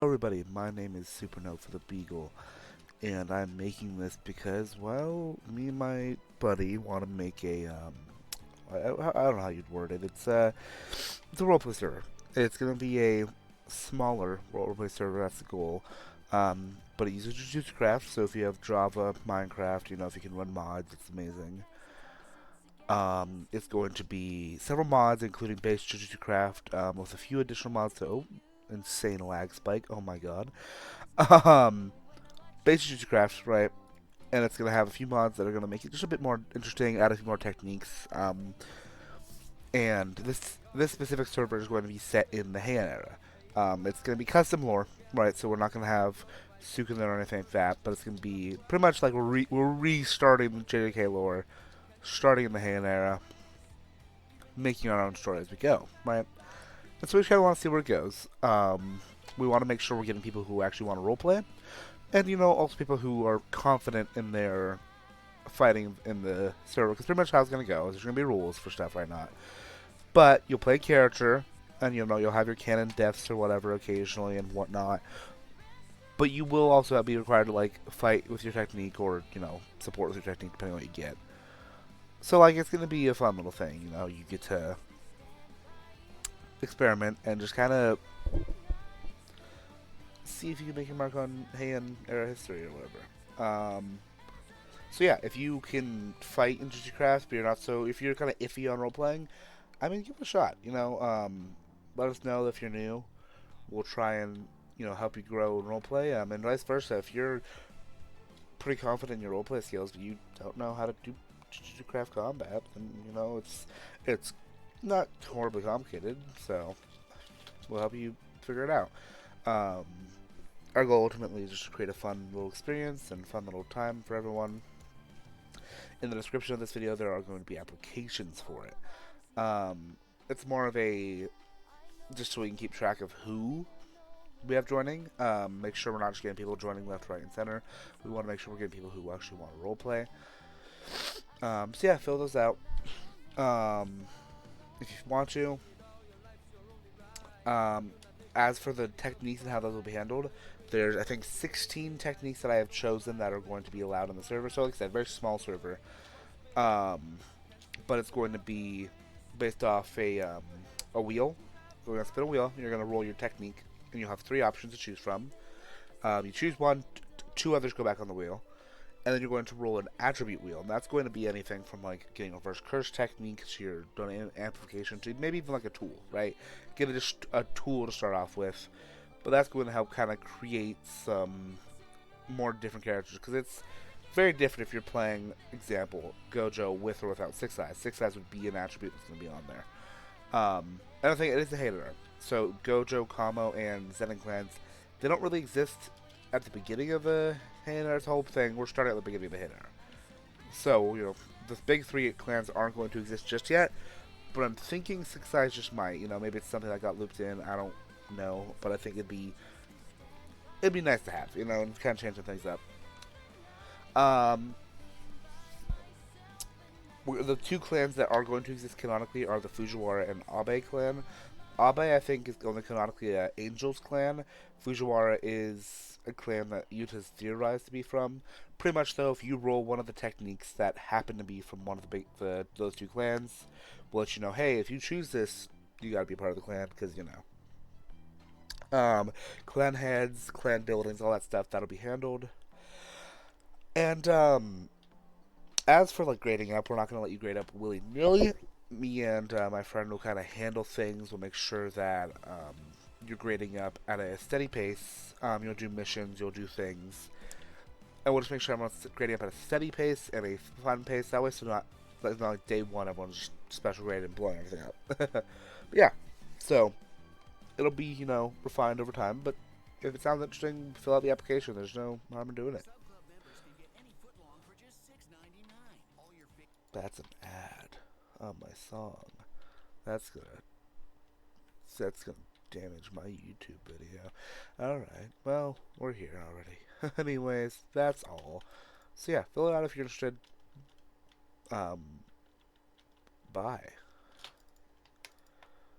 Everybody, my name is Supernote for the Beagle, and I'm making this because, well, me and my buddy want to make I don't know how you'd word it. It's a roleplay server. It's gonna be a smaller roleplay server. That's the goal. But it uses Jujutsu Craft, so if you have Java, Minecraft, if you can run mods, it's amazing. It's going to be several mods, including base Jujutsu Craft, with a few additional mods. So, insane lag spike. Oh my god. Um, Base Jujutsu Craft, right? And it's gonna have a few mods that are gonna make it just a bit more interesting, add a few more techniques. And this specific server is going to be set in the Heian era. It's gonna be custom lore, right? So we're not gonna have Sukin there or anything like that, but it's gonna be pretty much like we're restarting JJK lore, starting in the Heian era, making our own story as we go, right? And so we kind of want to see where it goes. We want to make sure we're getting people who actually want to roleplay, and also people who are confident in their fighting in the server, because pretty much how it's going to go is there's going to be rules for stuff right now, but you'll play a character, and you'll have your canon deaths or whatever occasionally and whatnot, but you will also be required to like fight with your technique or support with your technique depending on what you get. So like it's going to be a fun little thing. You get to experiment and just kind of see if you can make your mark on Heian era history or whatever. So yeah, if you can fight in Jujutsu Craft, but if you're kind of iffy on role playing, I mean, give it a shot. Let us know if you're new. We'll try and help you grow in role play. And vice versa. If you're pretty confident in your role play skills, but you don't know how to do Jujutsu Craft combat, then it's not horribly complicated. So we'll help you figure it out. Um, our goal ultimately is just to create a fun little experience and fun little time for everyone. In the description of this video, there are going to be applications for it. It's more of a just so we can keep track of who we have joining. Make sure we're not just getting people joining left, right, and center. We want to make sure we're getting people who actually want to roleplay. So yeah, fill those out. Um, if you want to. As for the techniques and how those will be handled, there's I think 16 techniques that I have chosen that are going to be allowed on the server. So like I said, very small server. Um, but it's going to be based off a wheel. We're going to spin a wheel, and you're going to roll your technique, and you'll have three options to choose from. You choose one, two others go back on the wheel, and then you're going to roll an attribute wheel, and that's going to be anything from like getting a reverse curse technique to your domain amplification to maybe even like a tool, right? Get a tool to start off with, but that's going to help kind of create some more different characters because it's very different if you're playing, example, Gojo with or without Six Eyes. Six Eyes would be an attribute that's going to be on there. I don't think it is a hater. So Gojo, Kamo, and Zenin clans, they don't really exist at the beginning of the Heian whole thing. We're starting at the beginning of the Heian. So, the big three clans aren't going to exist just yet, but I'm thinking Six Eyes just might. Maybe it's something that got looped in. I don't know, but I think it'd be nice to have, and kind of changing things up. Um, the two clans that are going to exist canonically are the Fujiwara and Abe clan. Abe, I think, is only canonically an Angel's clan. Fujiwara is a clan that Yuta's theorized to be from. Pretty much, though, if you roll one of the techniques that happen to be from one of those two clans, we'll let you know, hey, if you choose this, you gotta be part of the clan, because, clan heads, clan buildings, all that stuff, that'll be handled. And, as for, like, grading up, we're not gonna let you grade up willy-nilly. Me and my friend will kind of handle things. We'll make sure that you're grading up at a steady pace. You'll do missions, you'll do things, and we'll just make sure everyone's grading up at a steady pace and a fun pace. That way, so it's not like day one everyone's just special graded and blowing everything up. But yeah, so it'll be refined over time. But if it sounds interesting, fill out the application. There's no harm in doing it. That's an ad on my song. That's gonna that's gonna damage my YouTube video. Alright, well, we're here already. Anyways, that's all. So yeah, fill it out if you're interested. Um, bye.